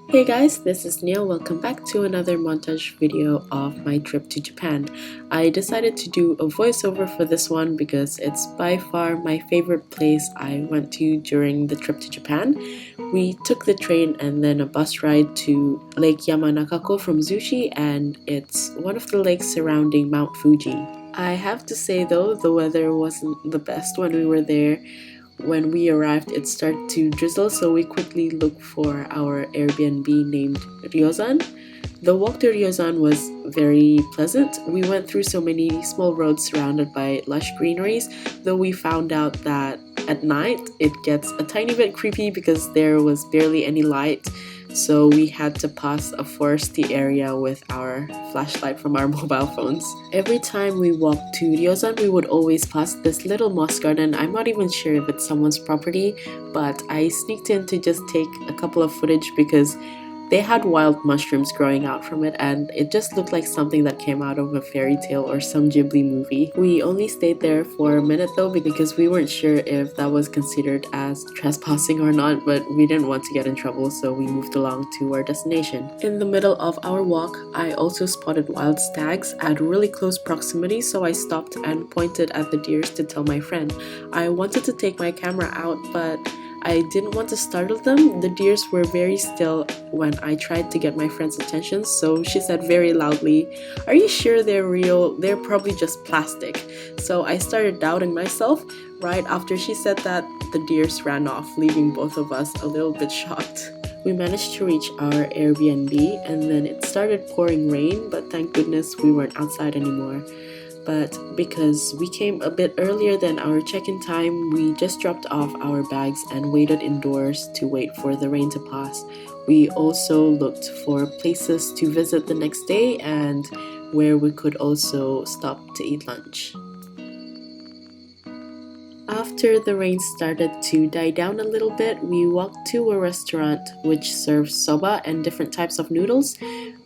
Hey guys, this is Neil. Welcome back to another montage video of my trip to Japan. I decided to do a voiceover for this one because it's by far my favorite place I went to during the trip to Japan. We took the train and then a bus ride to Lake Yamanakako from Fuji, and it's one of the lakes surrounding Mount Fuji. I have to say though, the weather wasn't the best when we were there. When we arrived, it started to drizzle, so we quickly looked for our Airbnb named Ryozan. The walk to Ryozan was very pleasant. We went through so many small roads surrounded by lush greeneries, though we found out that at night it gets a tiny bit creepy because there was barely any light. So we had to pass a foresty area with our flashlight from our mobile phones. Every time we walked to Ryozan, we would always pass this little moss garden. I'm not even sure if it's someone's property, but I sneaked in to just take a couple of footage because they had wild mushrooms growing out from it, and it just looked like something that came out of a fairy tale or some Ghibli movie. We only stayed there for a minute though because we weren't sure if that was considered as trespassing or not, but we didn't want to get in trouble, so we moved along to our destination. In the middle of our walk, I also spotted wild stags at really close proximity, so I stopped and pointed at the deers to tell my friend. I wanted to take my camera out, but I didn't want to startle them. The deers were very still when I tried to get my friend's attention, so she said very loudly, "Are you sure they're real? They're probably just plastic." So I started doubting myself. Right after she said that, the deers ran off, leaving both of us a little bit shocked. We managed to reach our Airbnb and then it started pouring rain, but thank goodness we weren't outside anymore. But because we came a bit earlier than our check-in time, we just dropped off our bags and waited indoors to wait for the rain to pass. We also looked for places to visit the next day and where we could also stop to eat lunch. After the rain started to die down a little bit, we walked to a restaurant which serves soba and different types of noodles,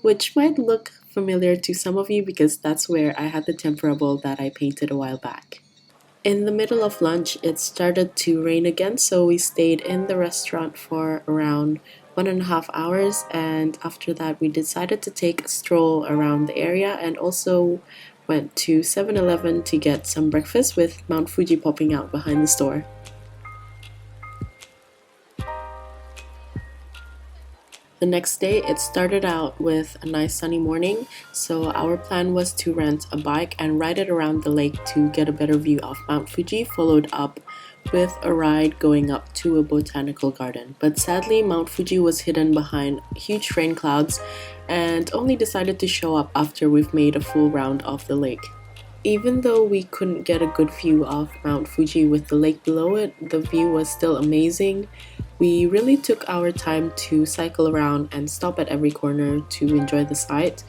which might look familiar to some of you because that's where I had the tempura bowl that I painted a while back. In the middle of lunch, it started to rain again, so we stayed in the restaurant for around 1.5 hours, and after that we decided to take a stroll around the area and also went to 7-Eleven to get some breakfast with Mount Fuji popping out behind the store. The next day, it started out with a nice sunny morning, so our plan was to rent a bike and ride it around the lake to get a better view of Mount Fuji, followed up with a ride going up to a botanical garden. But sadly, Mount Fuji was hidden behind huge rain clouds and only decided to show up after we've made a full round of the lake. Even though we couldn't get a good view of Mount Fuji with the lake below it, the view was still amazing. We really took our time to cycle around and stop at every corner to enjoy the sight.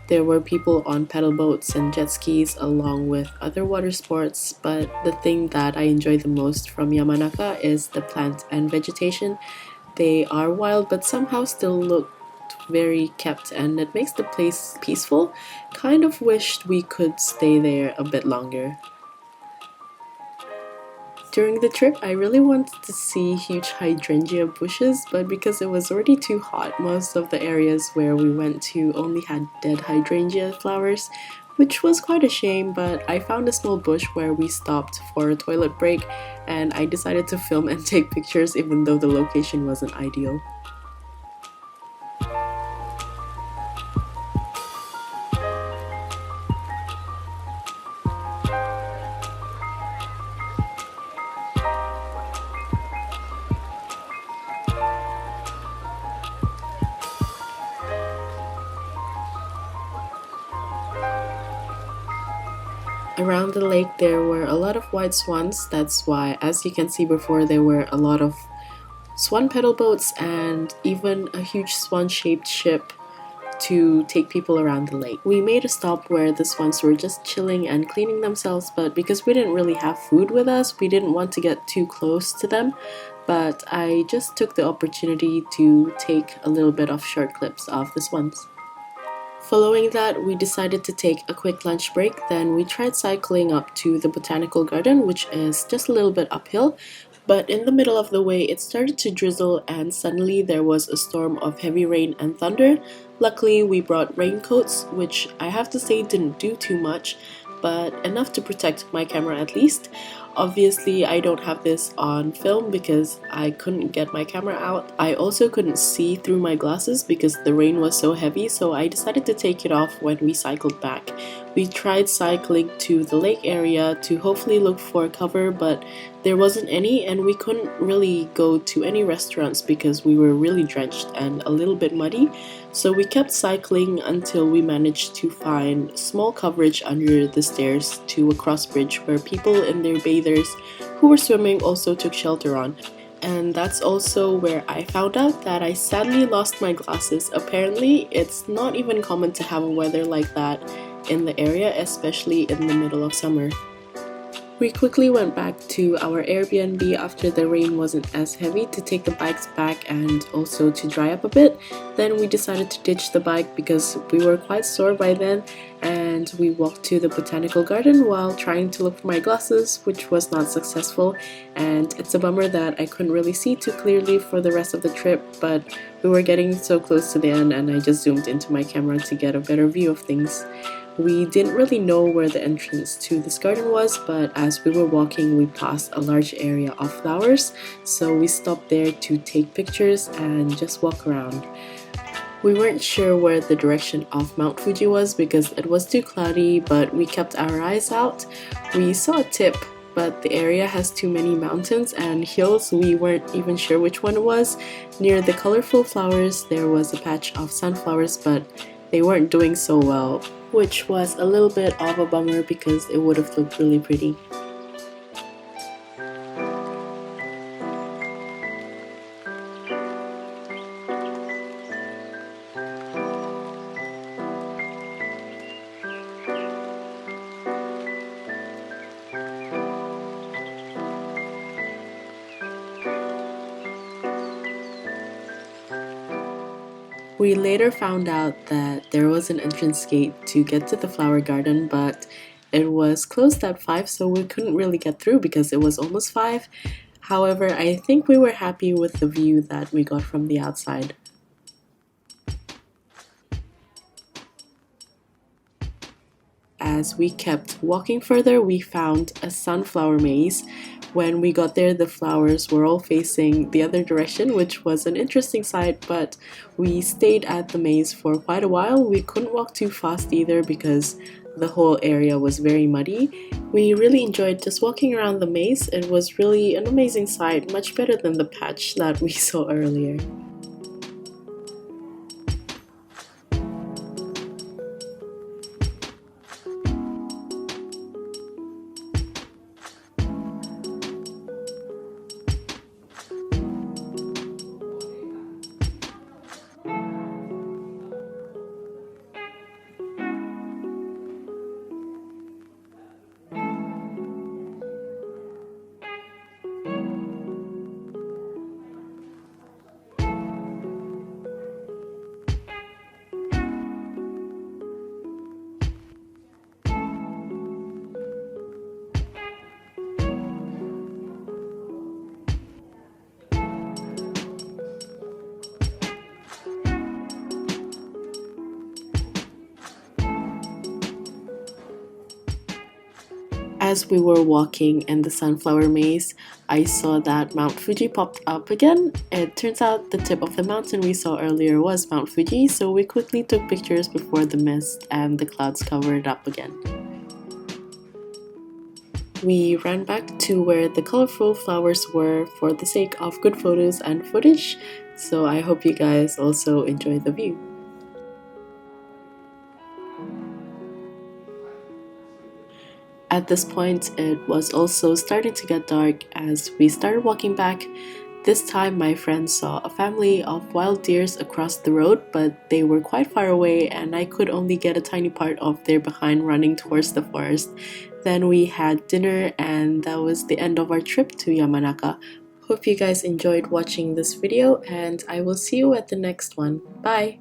There were people on pedal boats and jet skis along with other water sports, but the thing that I enjoy the most from Yamanaka is the plant and vegetation. They are wild but somehow still look very kept, and it makes the place peaceful. Kind of wished we could stay there a bit longer. During the trip, I really wanted to see huge hydrangea bushes, but because it was already too hot, most of the areas where we went to only had dead hydrangea flowers, which was quite a shame, but I found a small bush where we stopped for a toilet break, and I decided to film and take pictures even though the location wasn't ideal. Around the lake there were a lot of white swans. That's why, as you can see before, there were a lot of swan pedal boats and even a huge swan-shaped ship to take people around the lake. We made a stop where the swans were just chilling and cleaning themselves, but because we didn't really have food with us, we didn't want to get too close to them. But I just took the opportunity to take a little bit of short clips of the swans. Following that, we decided to take a quick lunch break. Then we tried cycling up to the Botanical Garden, which is just a little bit uphill, But in the middle of the way, it started to drizzle and suddenly there was a storm of heavy rain and thunder. Luckily, we brought raincoats, which I have to say didn't do too much, but enough to protect my camera at least. Obviously, I don't have this on film because I couldn't get my camera out. I also couldn't see through my glasses because the rain was so heavy, so I decided to take it off when we cycled back. We tried cycling to the lake area to hopefully look for cover, but there wasn't any, and we couldn't really go to any restaurants because we were really drenched and a little bit muddy. So we kept cycling until we managed to find small coverage under the stairs to a cross bridge where people in their bathers who were swimming also took shelter on. And that's also where I found out that I sadly lost my glasses. Apparently, it's not even common to have a weather like that in the area, especially in the middle of summer. We quickly went back to our Airbnb after the rain wasn't as heavy to take the bikes back and also to dry up a bit. Then we decided to ditch the bike because we were quite sore by then, and we walked to the Botanical garden while trying to look for my glasses, which was not successful. And it's a bummer that I couldn't really see too clearly for the rest of the trip, but we were getting so close to the end and I just zoomed into my camera to get a better view of things. We didn't really know where the entrance to this garden was, but as we were walking, we passed a large area of flowers, so we stopped there to take pictures and just walk around. We weren't sure where the direction of Mount Fuji was because it was too cloudy, but we kept our eyes out. We saw a tip, but the area has too many mountains and hills, we weren't even sure which one it was. Near the colorful flowers, there was a patch of sunflowers, but they weren't doing so well, which was a little bit of a bummer because it would have looked really pretty. We later found out that there was an entrance gate to get to the flower garden, but it was closed at 5, so we couldn't really get through because it was almost 5. However, I think we were happy with the view that we got from the outside. As we kept walking further, we found a sunflower maze. When we got there, the flowers were all facing the other direction, which was an interesting sight, but we stayed at the maze for quite a while. We couldn't walk too fast either because the whole area was very muddy. We really enjoyed just walking around the maze. It was really an amazing sight, much better than the patch that we saw earlier. As we were walking in the sunflower maze, I saw that Mount Fuji popped up again. It turns out the tip of the mountain we saw earlier was Mount Fuji, so we quickly took pictures before the mist and the clouds covered it up again. We ran back to where the colorful flowers were for the sake of good photos and footage, so I hope you guys also enjoy the view. At this point, it was also starting to get dark as we started walking back. This time, my friends saw a family of wild deers across the road, but they were quite far away and I could only get a tiny part of their behind running towards the forest. Then we had dinner and that was the end of our trip to Yamanaka. Hope you guys enjoyed watching this video and I will see you at the next one. Bye!